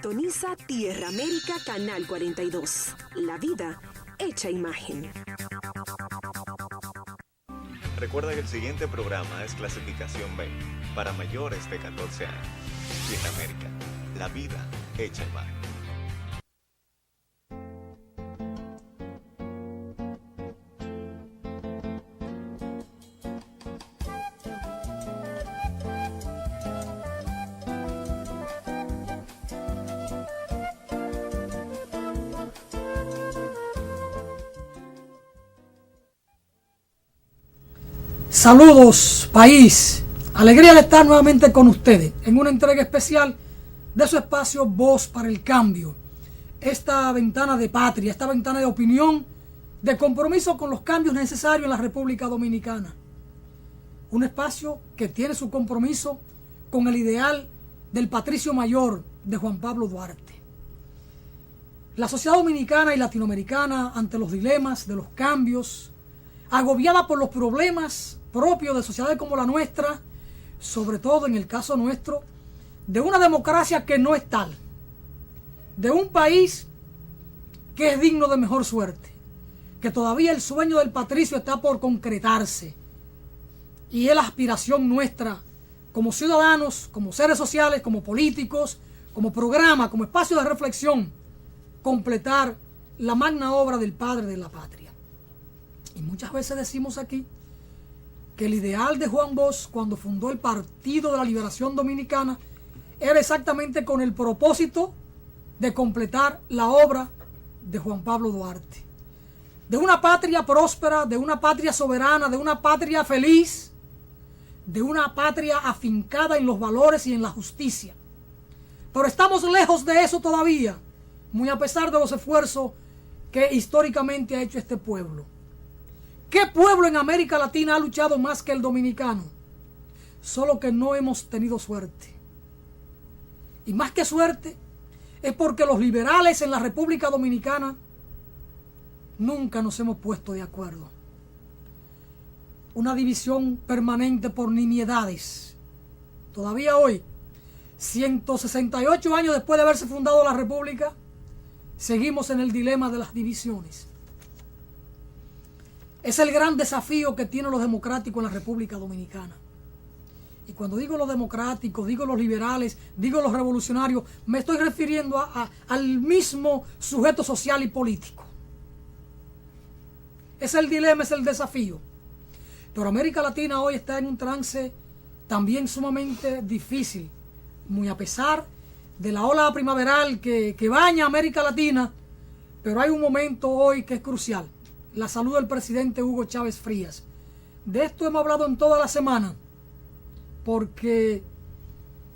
Sintoniza Tierra América Canal 42. La vida hecha imagen. Recuerda que el siguiente programa es clasificación B, para mayores de 14 años. Tierra América, la vida hecha imagen. Saludos, país. Alegría de estar nuevamente con ustedes en una entrega especial de su espacio Voz para el Cambio. Esta ventana de patria, esta ventana de opinión, de compromiso con los cambios necesarios en la República Dominicana. Un espacio que tiene su compromiso con el ideal del patricio mayor de Juan Pablo Duarte. La sociedad dominicana y latinoamericana, ante los dilemas de los cambios, agobiada por los problemas propios de sociedades como la nuestra, sobre todo en el caso nuestro, de una democracia que no es tal, de un país que es digno de mejor suerte, que todavía el sueño del patricio está por concretarse, y es la aspiración nuestra como ciudadanos, como seres sociales, como políticos, como programa, como espacio de reflexión, completar la magna obra del padre de la patria. Y muchas veces decimos aquí que el ideal de Juan Bosch cuando fundó el Partido de la Liberación Dominicana era exactamente con el propósito de completar la obra de Juan Pablo Duarte. De una patria próspera, de una patria soberana, de una patria feliz, de una patria afincada en los valores y en la justicia. Pero estamos lejos de eso todavía, muy a pesar de los esfuerzos que históricamente ha hecho este pueblo. ¿Qué pueblo en América Latina ha luchado más que el dominicano? Solo que no hemos tenido suerte. Y más que suerte, es porque los liberales en la República Dominicana nunca nos hemos puesto de acuerdo. Una división permanente por nimiedades. Todavía hoy, 168 años después de haberse fundado la República, seguimos en el dilema de las divisiones. Es el gran desafío que tienen los democráticos en la República Dominicana. Y cuando digo los democráticos, digo los liberales, digo los revolucionarios, me estoy refiriendo al mismo sujeto social y político. Es el dilema, es el desafío. Pero América Latina hoy está en un trance también sumamente difícil, muy a pesar de la ola primaveral que baña América Latina, pero hay un momento hoy que es crucial. La salud del presidente Hugo Chávez Frías. De esto hemos hablado en toda la semana, porque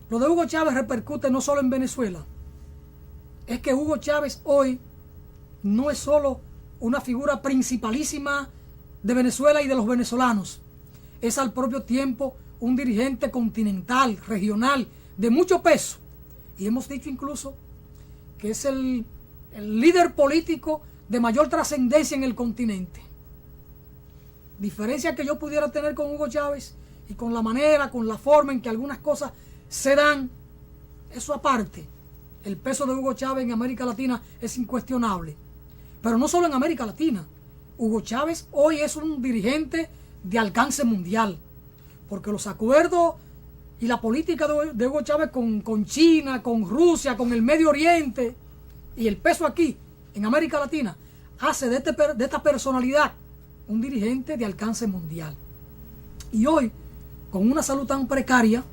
lo de Hugo Chávez repercute no solo en Venezuela. Es que Hugo Chávez hoy no es solo una figura principalísima de Venezuela y de los venezolanos. Es al propio tiempo un dirigente continental, regional, de mucho peso. Y hemos dicho incluso que es el líder político de mayor trascendencia en el continente. Diferencia que yo pudiera tener con Hugo Chávez y con la manera, con la forma en que algunas cosas se dan, eso aparte, el peso de Hugo Chávez en América Latina es incuestionable. Pero no solo en América Latina. Hugo Chávez hoy es un dirigente de alcance mundial, porque los acuerdos y la política de Hugo Chávez con China, con Rusia, con el Medio Oriente y el peso aquí en América Latina hace de esta personalidad un dirigente de alcance mundial. Y hoy, con una salud tan precaria,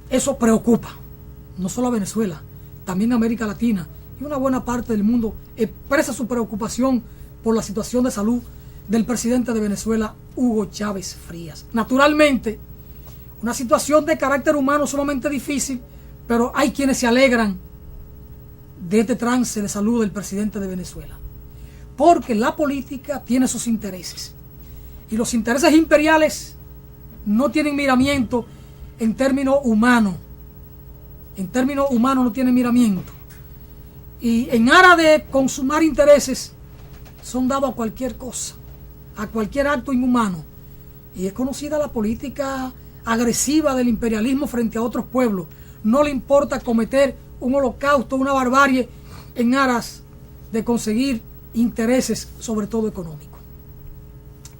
eso preocupa no solo a Venezuela, también a América Latina, y una buena parte del mundo expresa su preocupación por la situación de salud del presidente de Venezuela, Hugo Chávez Frías. Naturalmente, una situación de carácter humano sumamente difícil, pero hay quienes se alegran de este trance de salud del presidente de Venezuela, porque la política tiene sus intereses y los intereses imperiales no tienen miramiento en términos humanos. En términos humanos no tienen miramiento, y en aras de consumar intereses son dados a cualquier cosa, a cualquier acto inhumano. Y es conocida la política agresiva del imperialismo frente a otros pueblos. no le importa cometer un holocausto, una barbarie en aras de conseguir intereses, sobre todo económicos.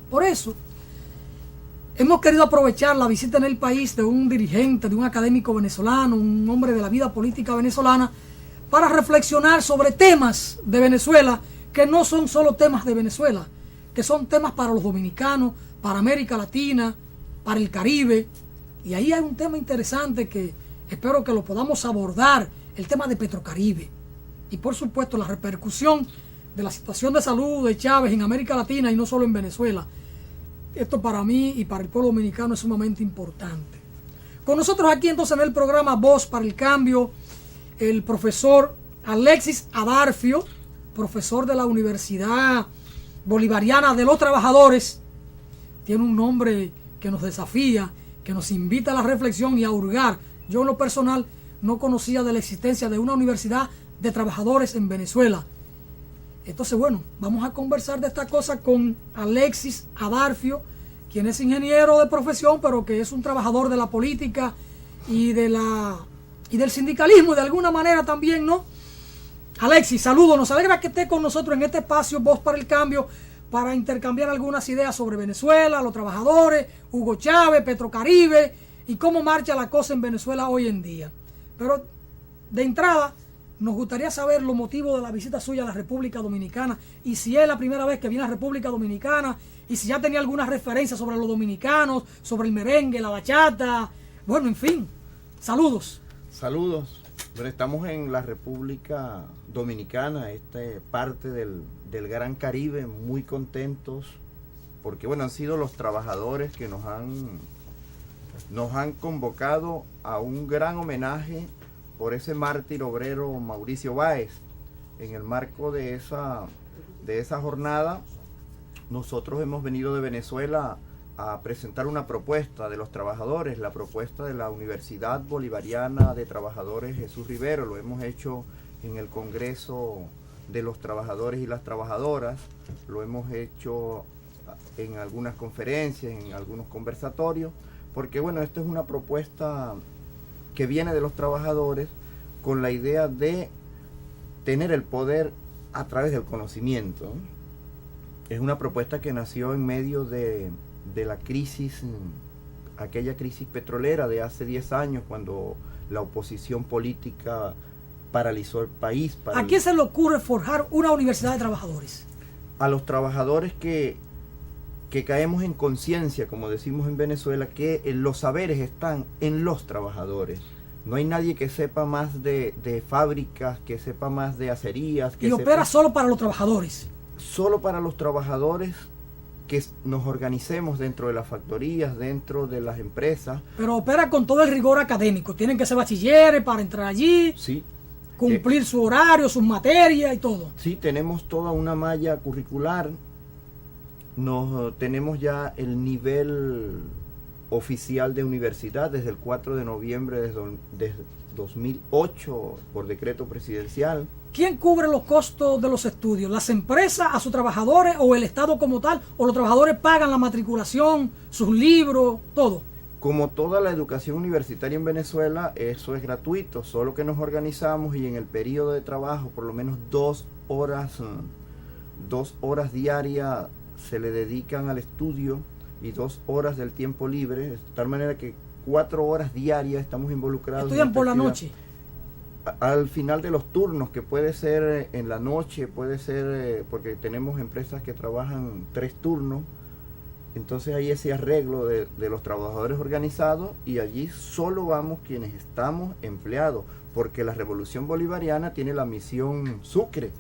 Por eso, hemos querido aprovechar la visita en el país de un dirigente, de un académico venezolano, un hombre de la vida política venezolana, para reflexionar sobre temas de Venezuela que no son solo temas de Venezuela, que son temas para los dominicanos, para América Latina, para el Caribe. Y ahí hay un tema interesante que espero que lo podamos abordar, el tema de Petrocaribe. Y por supuesto la repercusión de la situación de salud de Chávez en América Latina y no solo en Venezuela. Esto para mí y para el pueblo dominicano es sumamente importante. Con nosotros aquí entonces en el programa Voz para el Cambio, el profesor Alexis Adarfio, profesor de la Universidad Bolivariana de los Trabajadores. Tiene un nombre que nos desafía, que nos invita a la reflexión y a hurgar. Yo en lo personal no conocía de la existencia de una universidad de trabajadores en Venezuela. Entonces, bueno, vamos a conversar de esta cosa con Alexis Adarfio, quien es ingeniero de profesión, pero que es un trabajador de la política y del sindicalismo, de alguna manera también, ¿no? Alexis, saludos, nos alegra que esté con nosotros en este espacio Voz para el Cambio, para intercambiar algunas ideas sobre Venezuela, los trabajadores, Hugo Chávez, Petrocaribe y cómo marcha la cosa en Venezuela hoy en día. Pero de entrada, nos gustaría saber los motivos de la visita suya a la República Dominicana y si es la primera vez que viene a la República Dominicana y si ya tenía alguna referencia sobre los dominicanos, sobre el merengue, la bachata, bueno, en fin, saludos. Saludos, pero estamos en la República Dominicana, esta parte del Gran Caribe, muy contentos porque bueno, han sido los trabajadores que nos han convocado a un gran homenaje por ese mártir obrero Mauricio Báez. En el marco de esa jornada, nosotros hemos venido de Venezuela a presentar una propuesta de los trabajadores, la propuesta de la Universidad Bolivariana de Trabajadores Jesús Rivero. Lo hemos hecho en el Congreso de los Trabajadores y las Trabajadoras, lo hemos hecho en algunas conferencias, en algunos conversatorios, porque bueno, esta es una propuesta que viene de los trabajadores con la idea de tener el poder a través del conocimiento. Es una propuesta que nació en medio de la crisis, aquella crisis petrolera de hace 10 años, cuando la oposición política paralizó el país. ¿A quién se le ocurre forjar una universidad de trabajadores? A los trabajadores que caemos en conciencia, como decimos en Venezuela, que los saberes están en los trabajadores. No hay nadie que sepa más de fábricas, que sepa más de acerías. Y opera solo para los trabajadores. Solo para los trabajadores, que nos organicemos dentro de las factorías, dentro de las empresas. Pero opera con todo el rigor académico. Tienen que ser bachilleres para entrar allí. Sí. Cumplir su horario, sus materias y todo. Sí, tenemos toda una malla curricular. Tenemos ya el nivel oficial de universidad desde el 4 de noviembre de 2008 por decreto presidencial. ¿Quién cubre los costos de los estudios? ¿Las empresas a sus trabajadores o el Estado como tal? ¿O los trabajadores pagan la matriculación, sus libros, todo? Como toda la educación universitaria en Venezuela, eso es gratuito, solo que nos organizamos y en el periodo de trabajo, por lo menos 2 horas diarias se le dedican al estudio y 2 horas del tiempo libre, de tal manera que 4 horas diarias estamos involucrados. ¿Estudian por la noche? Al final de los turnos, que puede ser en la noche, puede ser porque tenemos empresas que trabajan 3 turnos, entonces hay ese arreglo de los trabajadores organizados y allí solo vamos quienes estamos empleados, porque la Revolución Bolivariana tiene la misión Sucre,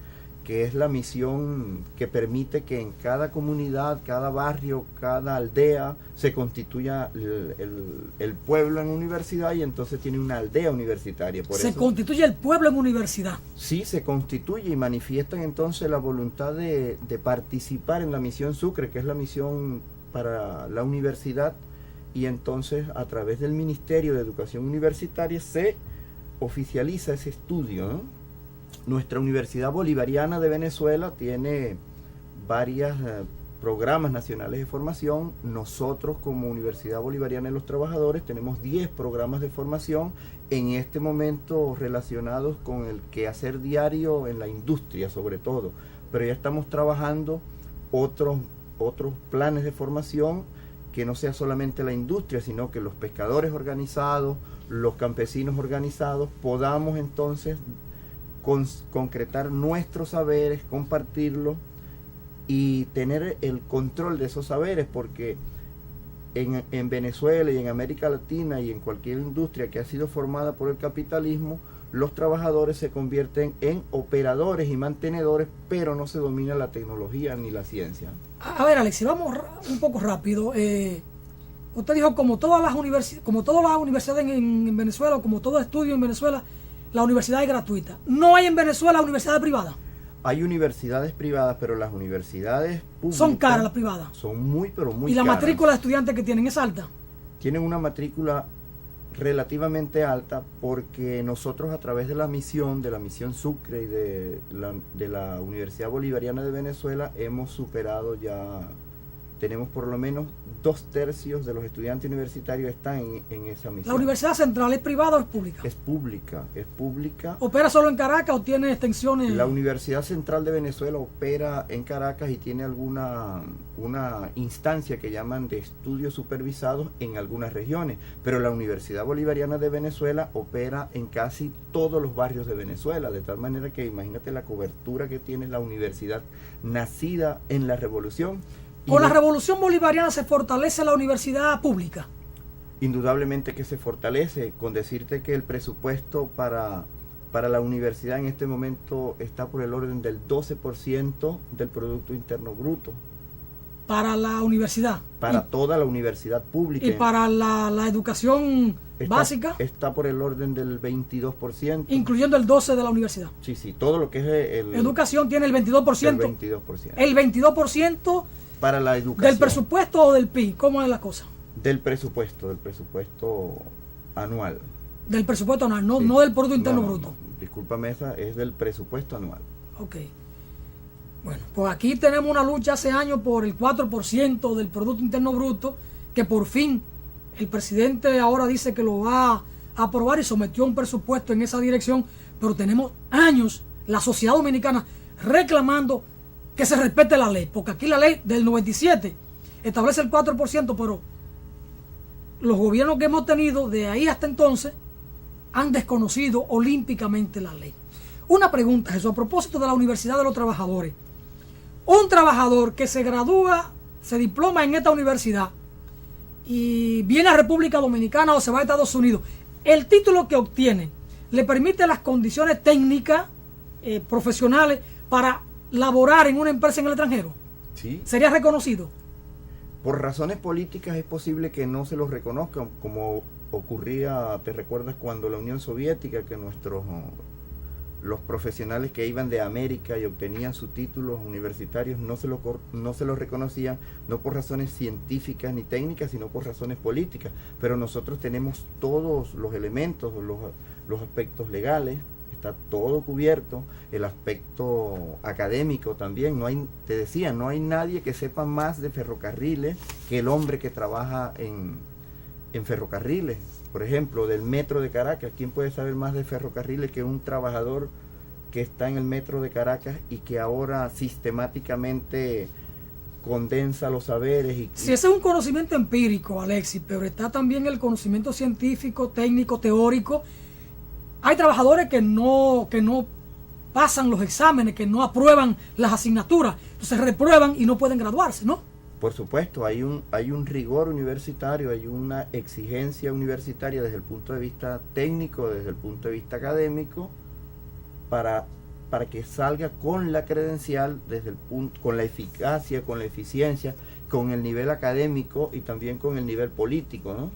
que es la misión que permite que en cada comunidad, cada barrio, cada aldea se constituya el pueblo en universidad y entonces tiene una aldea universitaria. ¿Se constituye el pueblo en universidad? Sí, se constituye y manifiestan entonces la voluntad de participar en la misión Sucre, que es la misión para la universidad, y entonces a través del Ministerio de Educación Universitaria se oficializa ese estudio, ¿no? Nuestra Universidad Bolivariana de Venezuela tiene varias programas nacionales de formación. Nosotros como Universidad Bolivariana de los Trabajadores tenemos 10 programas de formación en este momento relacionados con el quehacer diario en la industria sobre todo, pero ya estamos trabajando otros planes de formación que no sea solamente la industria, sino que los pescadores organizados, los campesinos organizados, podamos entonces concretar nuestros saberes, compartirlos y tener el control de esos saberes, porque en Venezuela y en América Latina y en cualquier industria que ha sido formada por el capitalismo, los trabajadores se convierten en operadores y mantenedores, pero no se domina la tecnología ni la ciencia. A ver, Alexis, vamos un poco rápido. Usted dijo, como todas las universidades en Venezuela, o como todo estudio en Venezuela, la universidad es gratuita. ¿No hay en Venezuela universidades privadas? Hay universidades privadas, pero las universidades públicas... ¿Son caras las privadas? Son muy, pero muy caras. ¿Y la matrícula de estudiantes que tienen es alta? Tienen una matrícula relativamente alta, porque nosotros a través de la misión Sucre y de la Universidad Bolivariana de Venezuela hemos superado ya, tenemos por lo menos 2/3 de los estudiantes universitarios están en esa misión. ¿La Universidad Central es privada o es pública? Es pública. ¿Opera solo en Caracas o tiene extensiones? La Universidad Central de Venezuela opera en Caracas y tiene una instancia que llaman de estudios supervisados en algunas regiones, pero la Universidad Bolivariana de Venezuela opera en casi todos los barrios de Venezuela, de tal manera que imagínate la cobertura que tiene la universidad nacida en la revolución. ¿Con la revolución bolivariana se fortalece la universidad pública? Indudablemente que se fortalece, con decirte que el presupuesto para la universidad en este momento está por el orden del 12% del Producto Interno Bruto. ¿Para la universidad? Para toda la universidad pública. ¿Y para la educación básica? Está por el orden del 22%. Incluyendo el 12% de la universidad. Sí, todo lo que es educación tiene el 22%. El 22%. El 22% para la educación. ¿Del presupuesto o del PIB? ¿Cómo es la cosa? Del presupuesto anual. Del presupuesto anual, no del Producto Interno Bruto. No, discúlpame, esa es del presupuesto anual. Ok. Bueno, pues aquí tenemos una lucha hace años por el 4% del Producto Interno Bruto, que por fin el presidente ahora dice que lo va a aprobar y sometió un presupuesto en esa dirección, pero tenemos años la sociedad dominicana reclamando que se respete la ley, porque aquí la ley del 97 establece el 4%, pero los gobiernos que hemos tenido de ahí hasta entonces han desconocido olímpicamente la ley. Una pregunta, Jesús, a propósito de la Universidad de los Trabajadores. Un trabajador que se gradúa, se diploma en esta universidad y viene a República Dominicana o se va a Estados Unidos, el título que obtiene le permite las condiciones técnicas, profesionales para laborar en una empresa en el extranjero. Sí. ¿Sería reconocido? Por razones políticas es posible que no se los reconozcan, como ocurría, te recuerdas, cuando la Unión Soviética, que los profesionales que iban de América y obtenían sus títulos universitarios no se los reconocían, no por razones científicas ni técnicas, sino por razones políticas. Pero nosotros tenemos todos los elementos, los aspectos legales, está todo cubierto, el aspecto académico también. No hay nadie que sepa más de ferrocarriles que el hombre que trabaja en ferrocarriles. Por ejemplo, del metro de Caracas, ¿quién puede saber más de ferrocarriles que un trabajador que está en el metro de Caracas y que ahora sistemáticamente condensa los saberes? Si ese es un conocimiento empírico, Alexis, pero está también el conocimiento científico, técnico, teórico. Hay trabajadores que no pasan los exámenes, que no aprueban las asignaturas, entonces reprueban y no pueden graduarse, ¿no? Por supuesto, hay un rigor universitario, hay una exigencia universitaria desde el punto de vista técnico, desde el punto de vista académico, para que salga con la credencial, con la eficacia, con la eficiencia, con el nivel académico y también con el nivel político, ¿no?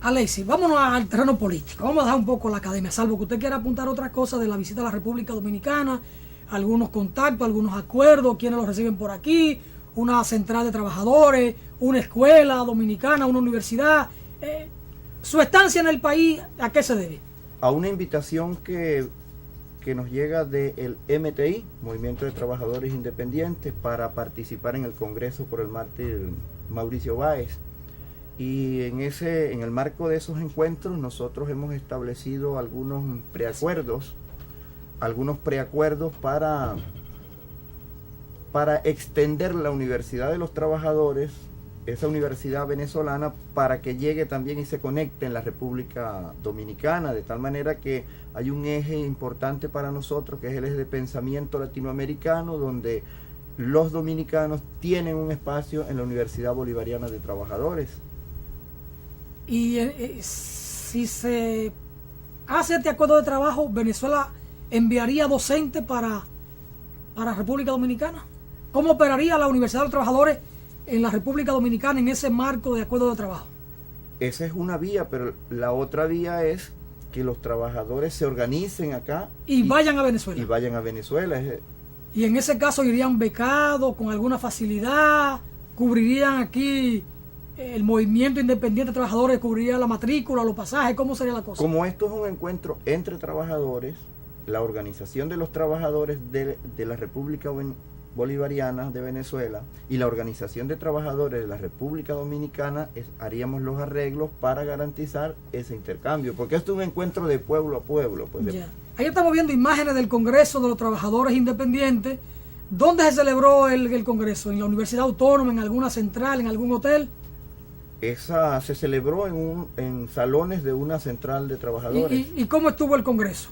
Alexis, vámonos al terreno político, vamos a dejar un poco la academia, salvo que usted quiera apuntar otra cosa de la visita a la República Dominicana, algunos contactos, algunos acuerdos, quienes los reciben por aquí, una central de trabajadores, una escuela dominicana, una universidad. Su estancia en el país, ¿a qué se debe? A una invitación que que nos llega del MTI, Movimiento de Trabajadores Independientes, para participar en el Congreso por el mártir Mauricio Báez. Y en el marco de esos encuentros nosotros hemos establecido algunos preacuerdos para extender la Universidad de los Trabajadores, esa universidad venezolana, para que llegue también y se conecte en la República Dominicana, de tal manera que hay un eje importante para nosotros, que es el eje de pensamiento latinoamericano, donde los dominicanos tienen un espacio en la Universidad Bolivariana de Trabajadores. Y si se hace este acuerdo de trabajo, ¿Venezuela enviaría docentes para República Dominicana? ¿Cómo operaría la Universidad de los Trabajadores en la República Dominicana en ese marco de acuerdo de trabajo? Esa es una vía, pero la otra vía es que los trabajadores se organicen acá y vayan a Venezuela. Y vayan a Venezuela. Y en ese caso irían becados, con alguna facilidad, cubrirían aquí el movimiento independiente de trabajadores, cubriría la matrícula, los pasajes. ¿Cómo sería la cosa? Como esto es un encuentro entre trabajadores, la Organización de los Trabajadores de la República Bolivariana de Venezuela y la Organización de Trabajadores de la República Dominicana haríamos los arreglos para garantizar ese intercambio, porque esto es un encuentro de pueblo a pueblo. Pues Ahí estamos viendo imágenes del Congreso de los Trabajadores Independientes. ¿Dónde se celebró el Congreso? ¿En la Universidad Autónoma, en alguna central, en algún hotel? Esa se celebró en salones de una central de trabajadores. ¿Y cómo estuvo el Congreso?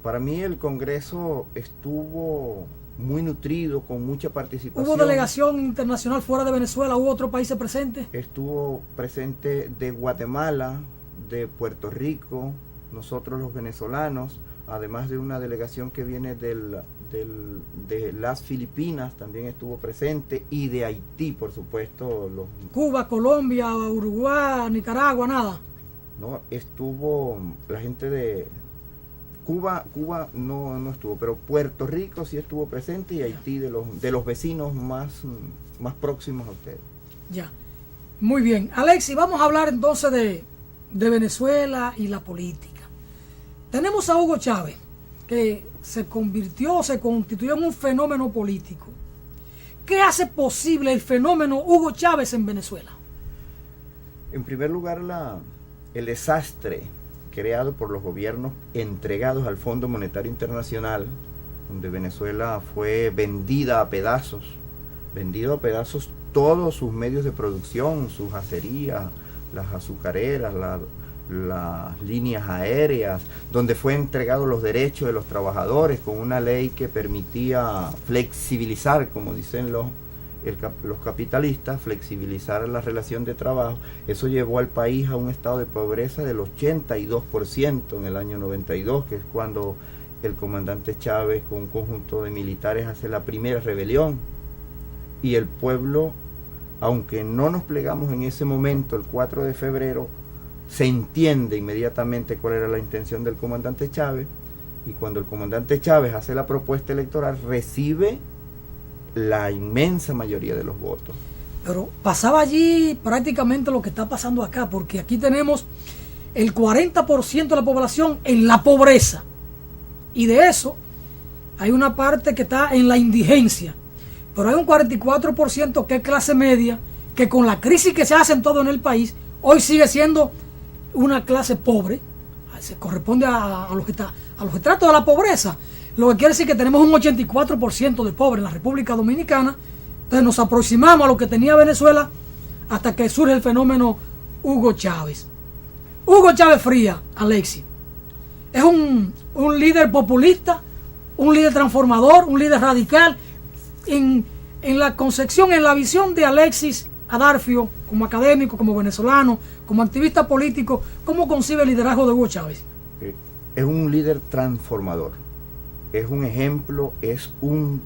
Para mí el Congreso estuvo muy nutrido, con mucha participación. ¿Hubo delegación internacional fuera de Venezuela? ¿Hubo otros países presentes? Estuvo presente de Guatemala, de Puerto Rico, nosotros los venezolanos, además de una delegación que viene de las Filipinas, también estuvo presente, y de Haití, por supuesto. Cuba, Colombia, Uruguay, Nicaragua, nada. No, estuvo la gente de Cuba no estuvo, pero Puerto Rico sí estuvo presente, y Haití de los vecinos más próximos a ustedes. Ya, muy bien. Alexis, vamos a hablar entonces de Venezuela y la política. Tenemos a Hugo Chávez, que se constituyó en un fenómeno político. ¿Qué hace posible el fenómeno Hugo Chávez en Venezuela? En primer lugar, el desastre creado por los gobiernos entregados al Fondo Monetario Internacional, donde Venezuela fue vendido a pedazos todos sus medios de producción, sus acerías, las azucareras, las líneas aéreas, donde fue entregados los derechos de los trabajadores con una ley que permitía flexibilizar, como dicen los capitalistas, flexibilizar la relación de trabajo. Eso llevó al país a un estado de pobreza del 82% en el año 92, que es cuando el comandante Chávez con un conjunto de militares hace la primera rebelión, y el pueblo, aunque no nos plegamos en ese momento, el 4 de febrero, se entiende inmediatamente cuál era la intención del comandante Chávez, y cuando el comandante Chávez hace la propuesta electoral, recibe la inmensa mayoría de los votos. Pero pasaba allí prácticamente lo que está pasando acá, porque aquí tenemos el 40% de la población en la pobreza, y de eso hay una parte que está en la indigencia, pero hay un 44% que es clase media, que con la crisis que se hace en todo en el país, hoy sigue siendo una clase pobre. Se corresponde a los estratos de la pobreza, lo que quiere decir que tenemos un 84% de pobres en la República Dominicana. Entonces nos aproximamos a lo que tenía Venezuela hasta que surge el fenómeno Hugo Chávez. Hugo Chávez Frías, Alexis, es un líder populista, un líder transformador, un líder radical. En la concepción, en la visión de Alexis Adarfio, como académico, como venezolano, como activista político, ¿cómo concibe el liderazgo de Hugo Chávez? Es un líder transformador, es un ejemplo, es un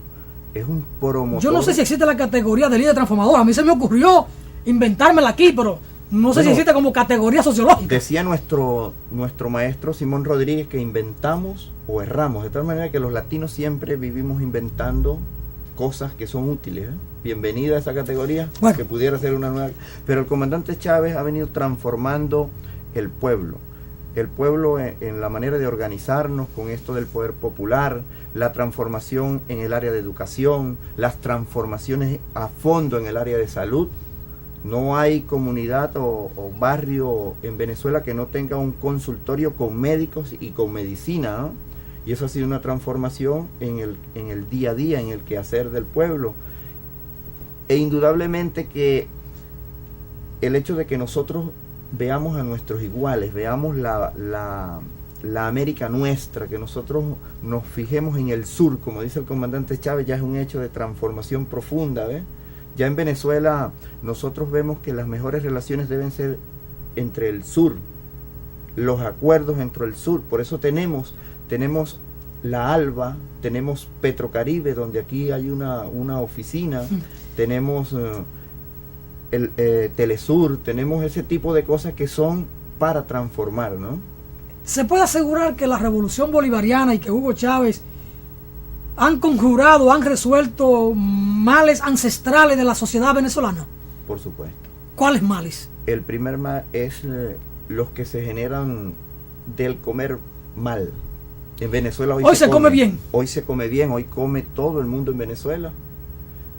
promotor. Yo no sé si existe la categoría de líder transformador. A mí se me ocurrió inventármela aquí, pero no sé si existe como categoría sociológica. Decía nuestro maestro Simón Rodríguez que inventamos o erramos, de tal manera que los latinos siempre vivimos inventando cosas que son útiles. Bienvenida a esa categoría, bueno, que pudiera ser una nueva. Pero el comandante Chávez ha venido transformando el pueblo. el pueblo en la manera de organizarnos con esto del poder popular, la transformación en el área de educación, las transformaciones a fondo en el área de salud. No hay comunidad o barrio en Venezuela que no tenga un consultorio con médicos y con medicina, ¿no? Y eso ha sido una transformación en el día a día, en el quehacer del pueblo. E indudablemente que el hecho de que nosotros veamos a nuestros iguales, veamos la América nuestra, que nosotros nos fijemos en el sur, como dice el comandante Chávez, ya es un hecho de transformación profunda, ¿ves? Ya en Venezuela nosotros vemos que las mejores relaciones deben ser entre el sur, los acuerdos entre el sur. Por eso tenemos la ALBA, tenemos Petrocaribe, donde aquí hay una oficina, tenemos el Telesur, tenemos ese tipo de cosas que son para transformar, ¿no? ¿Se puede asegurar que la revolución bolivariana y que Hugo Chávez han conjurado, han resuelto males ancestrales de la sociedad venezolana? Por supuesto. ¿Cuáles males? El primer mal es los que se generan del comer mal. En Venezuela hoy se come bien. Hoy se come bien, hoy come todo el mundo en Venezuela.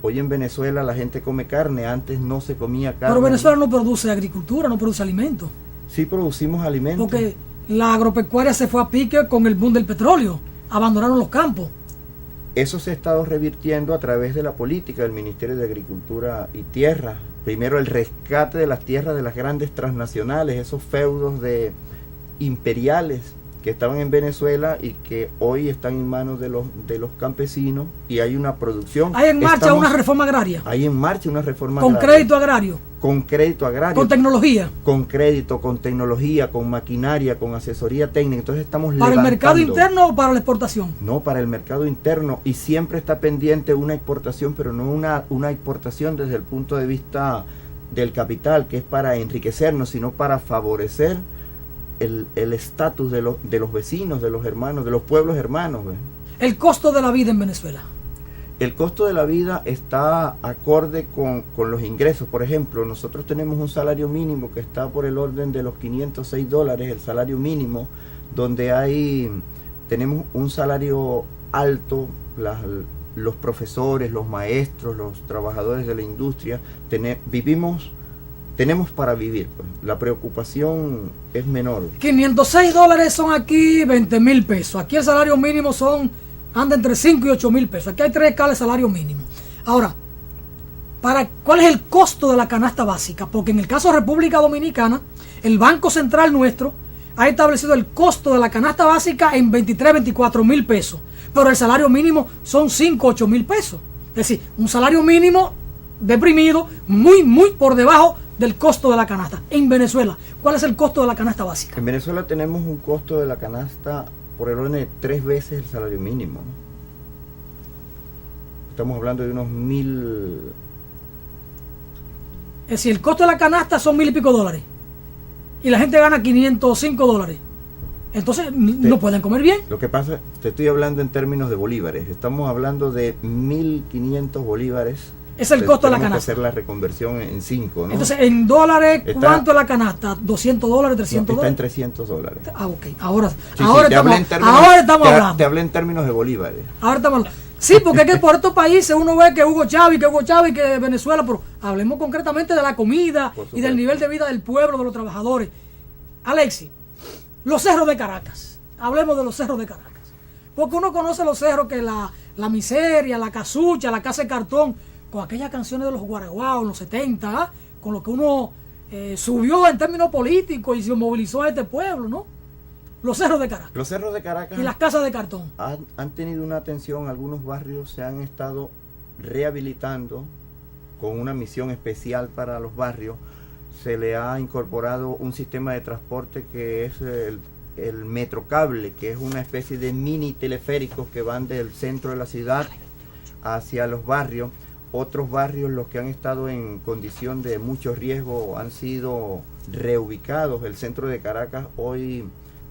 Hoy en Venezuela la gente come carne, antes no se comía carne. Pero Venezuela no produce agricultura, no produce alimentos. Sí producimos alimentos. Porque la agropecuaria se fue a pique con el boom del petróleo, abandonaron los campos. Eso se ha estado revirtiendo a través de la política del Ministerio de Agricultura y Tierra. Primero el rescate de las tierras de las grandes transnacionales, esos feudos de imperiales que estaban en Venezuela y que hoy están en manos de los campesinos, y hay una producción. Hay en marcha una reforma agraria. Hay en marcha una reforma agraria. Con crédito agrario. Con crédito agrario. Con tecnología. Con crédito, con tecnología, con maquinaria, con asesoría técnica. Entonces estamos ¿Para el mercado interno o para la exportación? No, para el mercado interno, y siempre está pendiente una exportación, pero no una exportación desde el punto de vista del capital, que es para enriquecernos, sino para favorecer el estatus de los vecinos, de los hermanos, de los pueblos hermanos. ¿Ves? El costo de la vida en Venezuela. El costo de la vida está acorde con los ingresos. Por ejemplo, nosotros tenemos un salario mínimo que está por el orden de los $506, el salario mínimo, donde tenemos un salario alto, los profesores, los maestros, los trabajadores de la industria, tenemos para vivir, pues. La preocupación es menor. $506 son aquí 20,000 pesos. Aquí el salario mínimo anda entre 5 y 8,000 pesos. Aquí hay 3 escalas de salario mínimo. Ahora, ¿cuál es el costo de la canasta básica? Porque en el caso de República Dominicana, el Banco Central nuestro ha establecido el costo de la canasta básica en 23, 24,000 pesos. Pero el salario mínimo son 5, 8,000 pesos. Es decir, un salario mínimo deprimido, muy, muy por debajo del costo de la canasta. En Venezuela, ¿cuál es el costo de la canasta básica? En Venezuela tenemos un costo de la canasta por el orden de 3 veces el salario mínimo, ¿no? Estamos hablando de unos 1,000. Es decir, el costo de la canasta son $1,000 y pico. Y la gente gana $505. Entonces, no pueden comer bien. Lo que pasa, te estoy hablando en términos de bolívares. Estamos hablando de 1,500 bolívares. Es el costo de la canasta. Que hacer la reconversión en 5, ¿no? Entonces, en dólares, ¿cuánto es la canasta? ¿$200, $300? Está en $300. Ah, ok. Ahora estamos hablando. Te hablé en términos de bolívares. Ahora estamos hablando. Sí, porque es que por estos países uno ve que Hugo Chávez, que Venezuela, pero hablemos concretamente de la comida y del nivel de vida del pueblo, de los trabajadores. Alexis, los cerros de Caracas. Hablemos de los cerros de Caracas. Porque uno conoce los cerros que la miseria, la casucha, la casa de cartón, con aquellas canciones de los guaraguaos en los 70, con lo que uno subió en términos políticos y se movilizó a este pueblo, ¿no? Los cerros de Caracas. Los cerros de Caracas. Y las casas de cartón. Han tenido una atención, algunos barrios se han estado rehabilitando con una misión especial para los barrios. Se le ha incorporado un sistema de transporte que es el Metrocable, que es una especie de mini teleféricos que van del centro de la ciudad hacia los barrios. Otros barrios, los que han estado en condición de mucho riesgo, han sido reubicados. El centro de Caracas hoy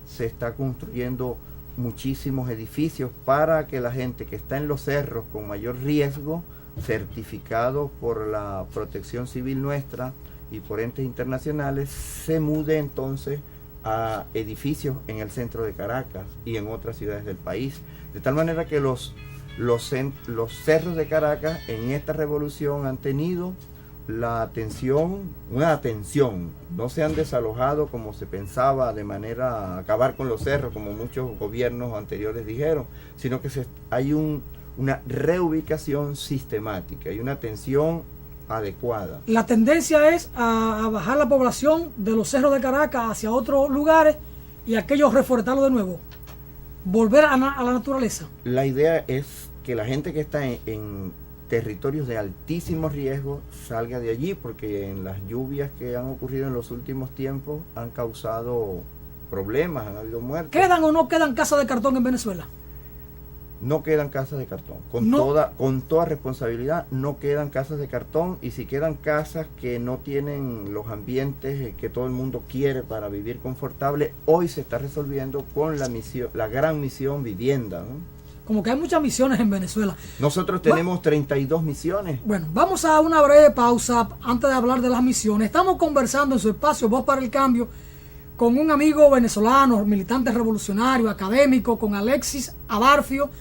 se está construyendo muchísimos edificios para que la gente que está en los cerros con mayor riesgo, certificados por la Protección Civil nuestra y por entes internacionales, se mude entonces a edificios en el centro de Caracas y en otras ciudades del país. De tal manera que los cerros de Caracas en esta revolución han tenido una atención, no se han desalojado como se pensaba de manera a acabar con los cerros, como muchos gobiernos anteriores dijeron, sino que hay una reubicación sistemática y una atención adecuada. La tendencia es a bajar la población de los cerros de Caracas hacia otros lugares y aquellos reforestarlos de nuevo, volver a la naturaleza. La idea es que la gente que está en territorios de altísimo riesgo salga de allí, porque en las lluvias que han ocurrido en los últimos tiempos han causado problemas, han habido muertes. ¿Quedan o no quedan casas de cartón en Venezuela? No quedan casas de cartón, con toda responsabilidad no quedan casas de cartón, y si quedan casas que no tienen los ambientes que todo el mundo quiere para vivir confortable, hoy se está resolviendo con la gran misión vivienda, ¿no? Como que hay muchas misiones en Venezuela. Nosotros tenemos 32 misiones. Bueno, vamos a una breve pausa antes de hablar de las misiones. Estamos conversando en su espacio Voz para el Cambio con un amigo venezolano, militante revolucionario, académico, con Alexis Abarfio,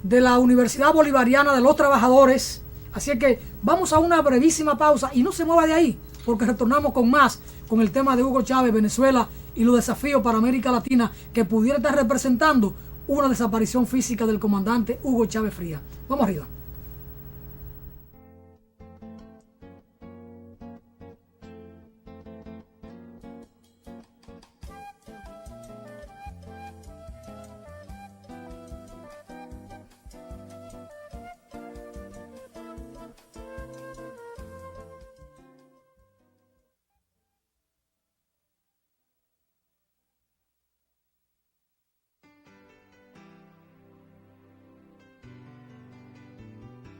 de la Universidad Bolivariana de los Trabajadores. Así que vamos a una brevísima pausa y no se mueva de ahí, porque retornamos con más, con el tema de Hugo Chávez, Venezuela y los desafíos para América Latina que pudiera estar representando una desaparición física del comandante Hugo Chávez Frías. Vamos arriba.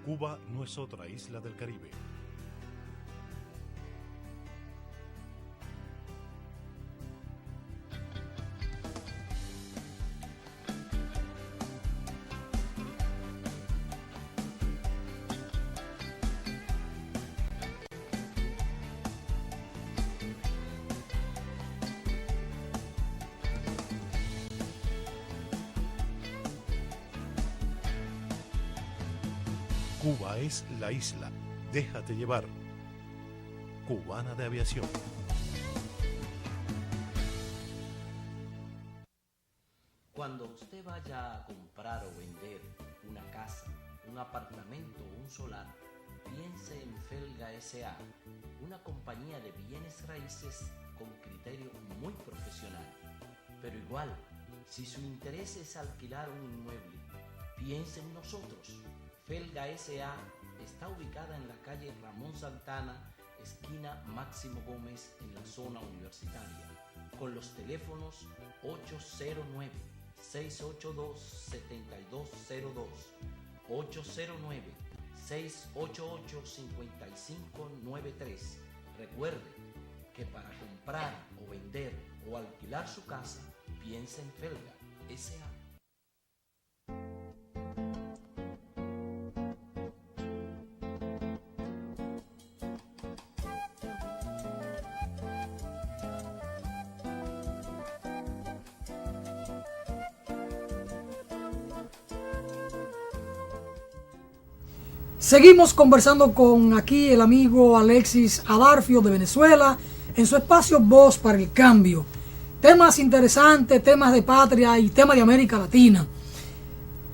Cuba no es otra isla del Caribe. Cuba es la isla. Déjate llevar. Cubana de Aviación. Cuando usted vaya a comprar o vender una casa, un apartamento o un solar, piense en Felga S.A., una compañía de bienes raíces con criterio muy profesional. Pero igual, si su interés es alquilar un inmueble, piense en nosotros. Felga S.A. está ubicada en la calle Ramón Santana, esquina Máximo Gómez, en la zona universitaria, con los teléfonos 809-682-7202, 809-688-5593. Recuerde que para comprar o vender o alquilar su casa, piense en Felga S.A. Seguimos conversando con aquí el amigo Alexis Abarfio de Venezuela en su espacio Voz para el Cambio. Temas interesantes, temas de patria y temas de América Latina.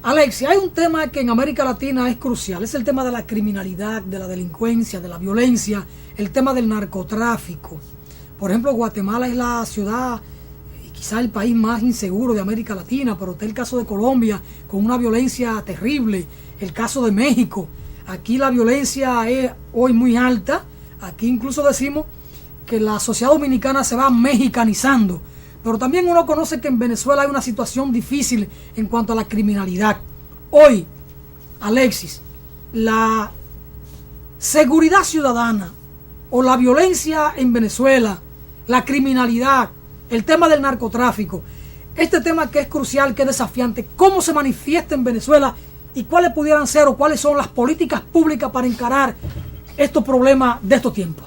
Alexis, hay un tema que en América Latina es crucial, es el tema de la criminalidad, de la delincuencia, de la violencia, el tema del narcotráfico. Por ejemplo, Guatemala es la ciudad, quizá el país más inseguro de América Latina, pero está el caso de Colombia con una violencia terrible, el caso de México. Aquí la violencia es hoy muy alta. Aquí incluso decimos que la sociedad dominicana se va mexicanizando. Pero también uno conoce que en Venezuela hay una situación difícil en cuanto a la criminalidad. Hoy, Alexis, la seguridad ciudadana o la violencia en Venezuela, la criminalidad, el tema del narcotráfico, este tema que es crucial, que es desafiante, ¿cómo se manifiesta en Venezuela? ¿Y cuáles pudieran ser o cuáles son las políticas públicas para encarar estos problemas de estos tiempos?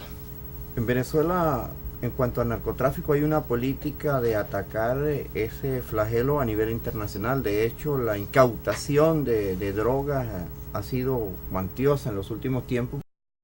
En Venezuela En cuanto al narcotráfico, hay una política de atacar ese flagelo a nivel internacional. De hecho, la incautación de drogas ha sido cuantiosa en los últimos tiempos,